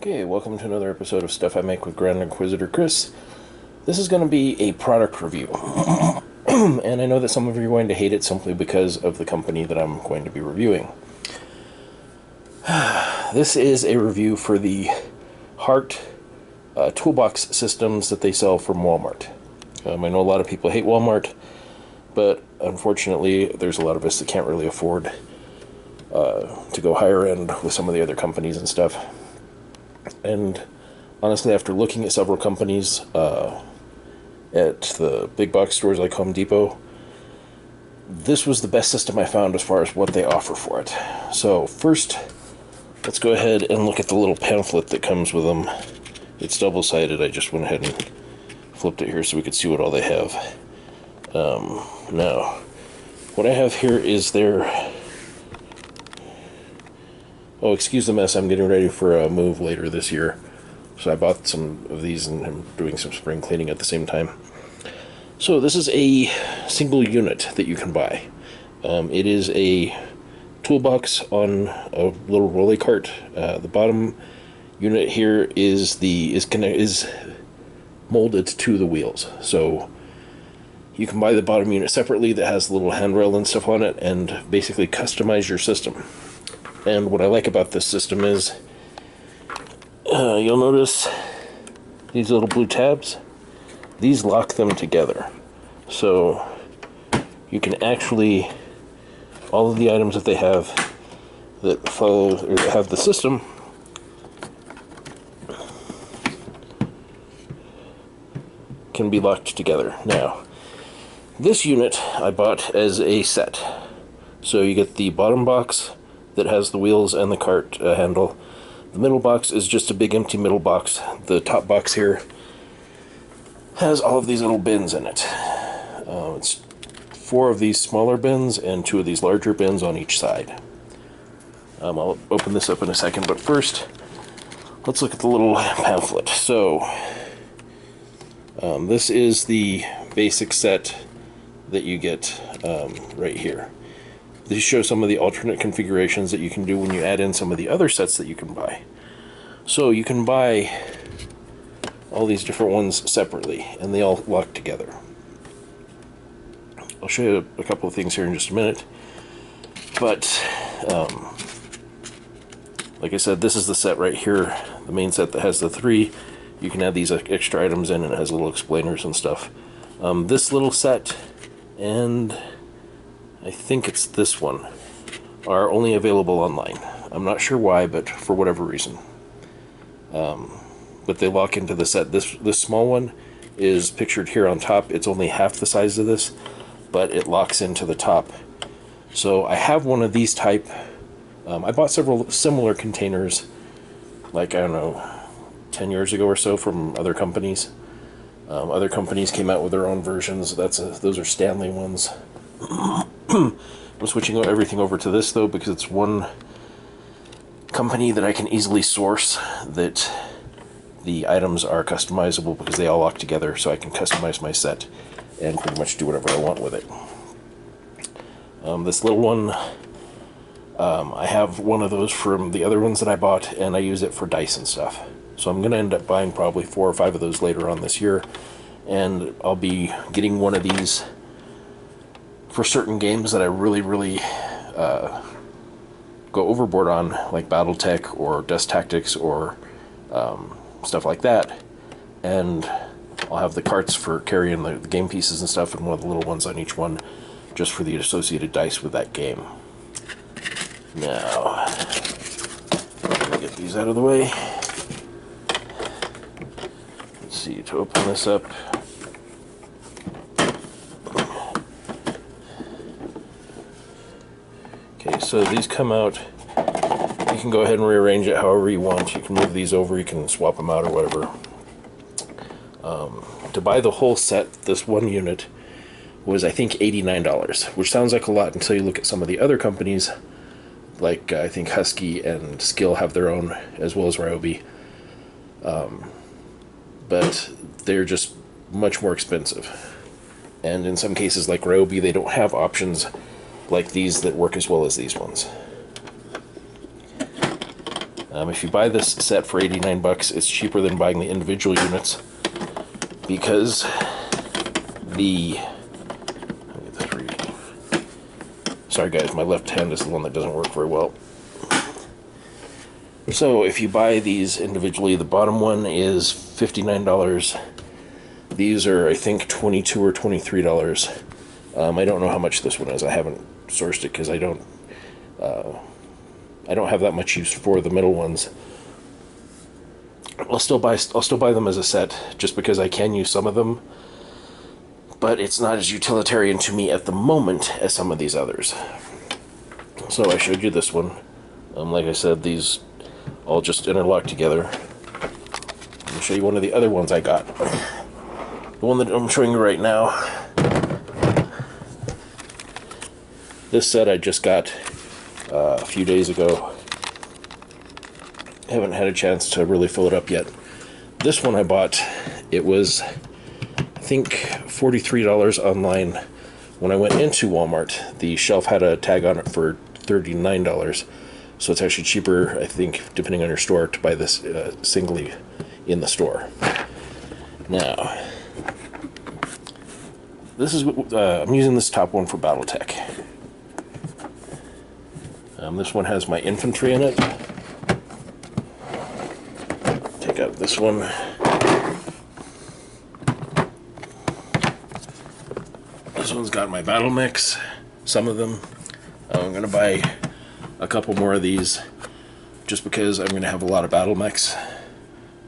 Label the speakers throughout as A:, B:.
A: Okay, welcome to another episode of Stuff I Make with Grand Inquisitor Chris. This is going to be a product review. And I know that some of you are going to hate it simply because of the company that I'm going to be reviewing. This is a review for the Hart Toolbox systems that they sell from Walmart. I know a lot of people hate Walmart, but unfortunately there's a lot of us that can't really afford to go higher end with some of the other companies and stuff. And honestly, after looking at several companies at the big box stores like Home Depot, this was the best system I found as far as what they offer for it. So first, let's go ahead and look at the little pamphlet that comes with them. It's double-sided. I just went ahead and flipped it here so we could see what all they have. Now, what I have here is their... Oh, excuse the mess. I'm getting ready for a move later this year. So I bought some of these and I'm doing some spring cleaning at the same time. So this is a single unit that you can buy. It is a toolbox on a little rolly cart. The bottom unit here is molded to the wheels. So you can buy the bottom unit separately that has a little handrail and stuff on it and basically customize your system. And what I like about this system is, you'll notice these little blue tabs. These lock them together. So you can actually, all of the items that they have that follow or that have the system, can be locked together. Now, this unit I bought as a set. So you get the bottom box that has the wheels and the cart handle. The middle box is just a big empty middle box. The top box here has all of these little bins in it. It's 4 of these smaller bins and 2 of these larger bins on each side. I'll open this up in a second, but first let's look at the little pamphlet. So this is the basic set that you get right here. These show some of the alternate configurations that you can do when you add in some of the other sets that you can buy. So you can buy all these different ones separately, and they all lock together. I'll show you a couple of things here in just a minute. But, like I said, this is the set right here, the main set that has the 3. You can add these extra items in, and it has little explainers and stuff. This little set, and I think it's this one, are only available online. I'm not sure why, but for whatever reason. But they lock into the set. This small one is pictured here on top. It's only half the size of this, but it locks into the top. So I have one of these type. I bought several similar containers, like, I don't know, 10 years ago or so from other companies. Other companies came out with their own versions. Those are Stanley ones. I'm switching everything over to this though because it's one company that I can easily source, that the items are customizable because they all lock together, so I can customize my set and pretty much do whatever I want with it. This little one, I have one of those from the other ones that I bought, and I use it for dice and stuff. So I'm going to end up buying probably 4 or 5 of those later on this year, and I'll be getting one of these for certain games that I really go overboard on, like Battletech or Dust Tactics or stuff like that. And I'll have the carts for carrying the game pieces and stuff, and one of the little ones on each one just for the associated dice with that game. Now, let me get these out of the way. Let's see, to open this up, so these come out. You can go ahead and rearrange it however you want. You can move these over, you can swap them out or whatever. To buy the whole set, this one unit was, I think, $89, which sounds like a lot until you look at some of the other companies, like I think Husky and Skill have their own, as well as Ryobi. But they're just much more expensive. And in some cases, like Ryobi, they don't have options like these that work as well as these ones. If you buy this set for 89 bucks, it's cheaper than buying the individual units because the... Let me get this reading. Sorry guys, my left hand is the one that doesn't work very well. So if you buy these individually, the bottom one is $59. These are, I think, $22 or $23. I don't know how much this one is. I haven't sourced it because I don't have that much use for the middle ones. I'll still buy them as a set just because I can use some of them, but it's not as utilitarian to me at the moment as some of these others. So I showed you this one. Like I said, these all just interlock together. Let me show you one of the other ones I got. The one that I'm showing you right now. This set I just got a few days ago. Haven't had a chance to really fill it up yet. This one I bought, it was, I think, $43 online. When I went into Walmart, the shelf had a tag on it for $39. So it's actually cheaper, I think, depending on your store, to buy this singly in the store. Now, this is I'm using this top one for BattleTech. This one has my infantry in it. Take out this one. This one's got my battle mix, some of them. I'm going to buy a couple more of these just because I'm going to have a lot of battle mix,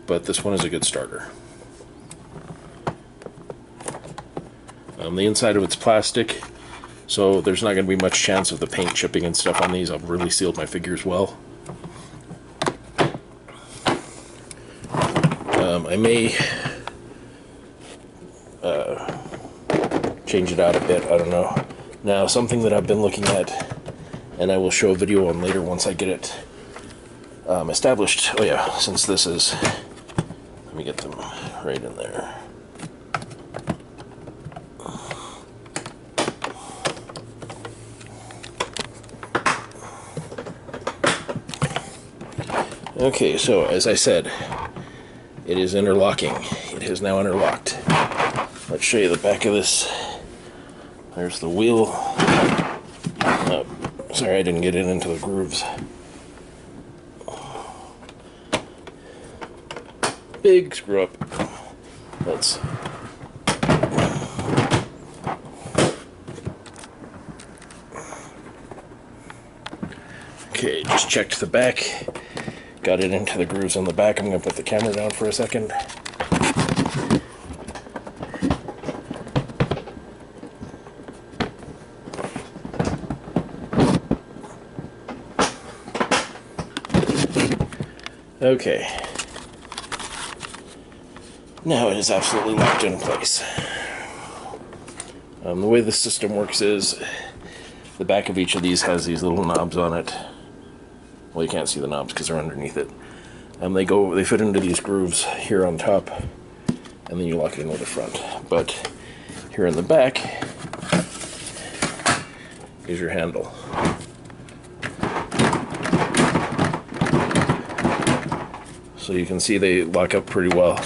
A: but this one is a good starter. The inside of it's plastic, so there's not going to be much chance of the paint chipping and stuff on these. I've really sealed my figures well. I may change it out a bit, I don't know. Now, something that I've been looking at, and I will show a video on later once I get it established. Oh yeah, since this is... Let me get them right in there. Okay, so as I said, it is interlocking. It is now interlocked. Let's show you the back of this. There's the wheel. Oh, sorry, I didn't get it into the grooves. Big screw up. Let's... Okay, just checked the back. Got it into the grooves on the back. I'm going to put the camera down for a second. Okay. Now it is absolutely locked in place. The way the system works is the back of each of these has these little knobs on it. Well, you can't see the knobs because they're underneath it. They fit into these grooves here on top, and then you lock it into the front. But here in the back is your handle. So you can see they lock up pretty well.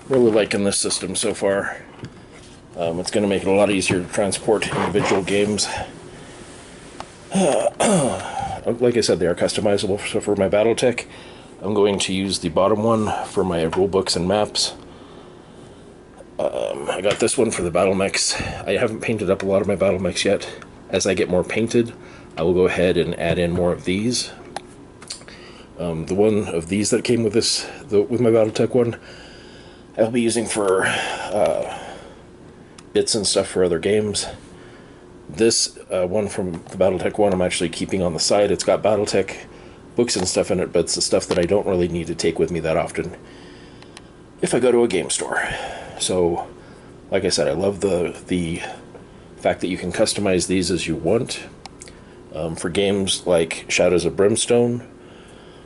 A: Really liking this system so far. It's going to make it a lot easier to transport individual games. Like I said, they are customizable. So for my BattleTech, I'm going to use the bottom one for my rule books and maps. I got this one for the battle mix. I haven't painted up a lot of my battle mix yet. As I get more painted, I will go ahead and add in more of these. The one of these that came with this, with my BattleTech one, I'll be using for bits and stuff for other games. This one from the BattleTech one I'm actually keeping on the side. It's got BattleTech books and stuff in it, but it's the stuff that I don't really need to take with me that often if I go to a game store. So, like I said, I love the fact that you can customize these as you want. For games like Shadows of Brimstone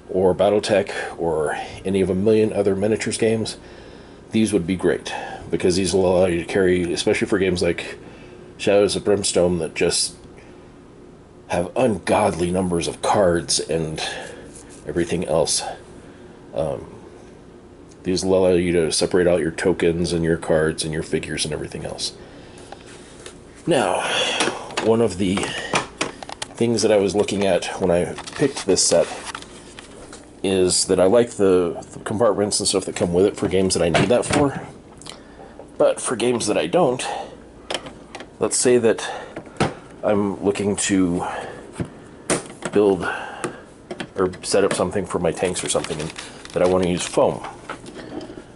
A: or BattleTech or any of a million other miniatures games, these would be great, because these will allow you to carry, especially for games like Shadows of Brimstone that just have ungodly numbers of cards and everything else. These allow you to separate out your tokens and your cards and your figures and everything else. Now, one of the things that I was looking at when I picked this set is that I like the compartments and stuff that come with it for games that I need that for. But for games that I don't, let's say that I'm looking to build or set up something for my tanks or something and that I want to use foam.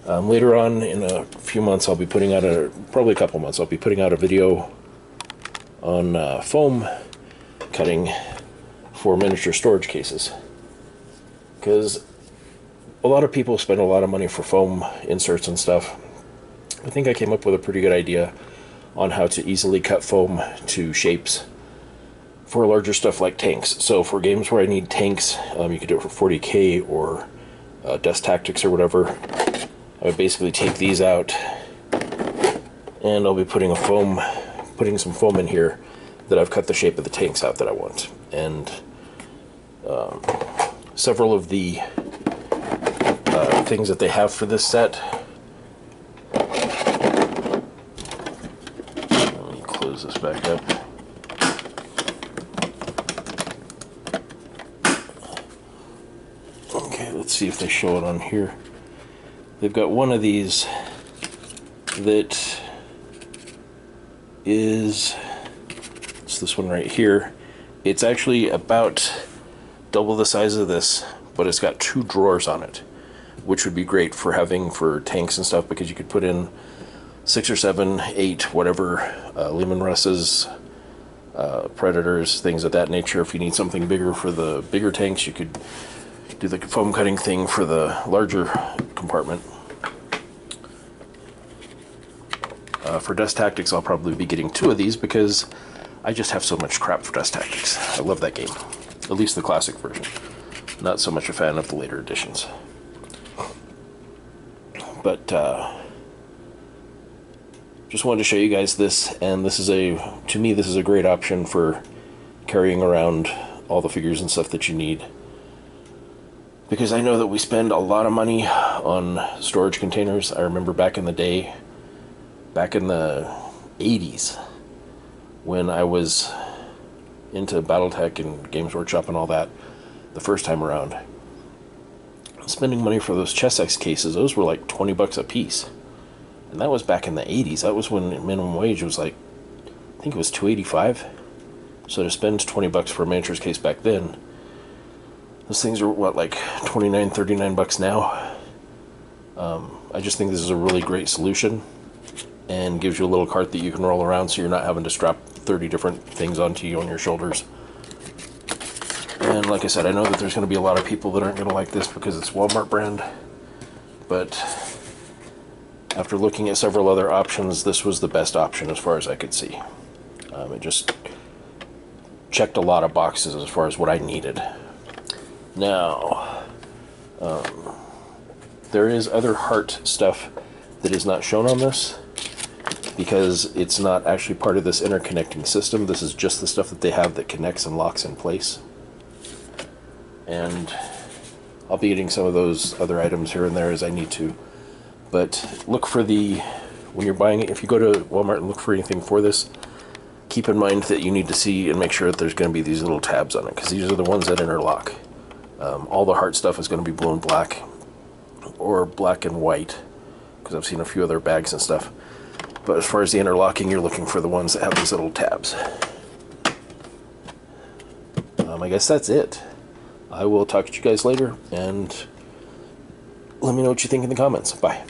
A: Later on in a few months, I'll be putting out probably a couple months, I'll be putting out a video on foam cutting for miniature storage cases. Because a lot of people spend a lot of money for foam inserts and stuff. I think I came up with a pretty good idea on how to easily cut foam to shapes for larger stuff like tanks. So for games where I need tanks, you could do it for 40K or Dust Tactics or whatever. I would basically take these out, and I'll be putting some foam in here that I've cut the shape of the tanks out that I want. And several of the things that they have for this set. Let me close this back up. Okay, let's see if they show it on here. They've got one of these that it's this one right here. It's actually about double the size of this, but it's got 2 drawers on it, which would be great for having for tanks and stuff, because you could put in 6 or 7, 8, whatever, Lehman Russes, Predators, things of that nature. If you need something bigger for the bigger tanks, you could do the foam cutting thing for the larger compartment. For Dust Tactics, I'll probably be getting 2 of these because I just have so much crap for Dust Tactics. I love that game, at least the classic version. Not so much a fan of the later editions. But just wanted to show you guys this, and this is to me, this is a great option for carrying around all the figures and stuff that you need. Because I know that we spend a lot of money on storage containers. I remember back in the day, back in the 80s, when I was into Battletech and Games Workshop and all that the first time around, spending money for those Chessex cases, those were like 20 bucks a piece. And that was back in the 80s. That was when minimum wage was like, I think it was $2.85. So to spend 20 bucks for a miniatures case back then, those things are what, like 29, 39 bucks now. I just think this is a really great solution, and gives you a little cart that you can roll around so you're not having to strap 30 different things onto you on your shoulders. And like I said, I know that there's going to be a lot of people that aren't going to like this because it's Walmart brand, but after looking at several other options, this was the best option as far as I could see. It just checked a lot of boxes as far as what I needed. Now, there is other Hart stuff that is not shown on this, because it's not actually part of this interconnecting system. This is just the stuff that they have that connects and locks in place. And I'll be getting some of those other items here and there as I need to. But look for when you're buying it, if you go to Walmart and look for anything for this, keep in mind that you need to see and make sure that there's going to be these little tabs on it, because these are the ones that interlock. All the Hart stuff is going to be blue and black, or black and white, because I've seen a few other bags and stuff. But as far as the interlocking, you're looking for the ones that have these little tabs. I guess that's it. I will talk to you guys later, and let me know what you think in the comments. Bye.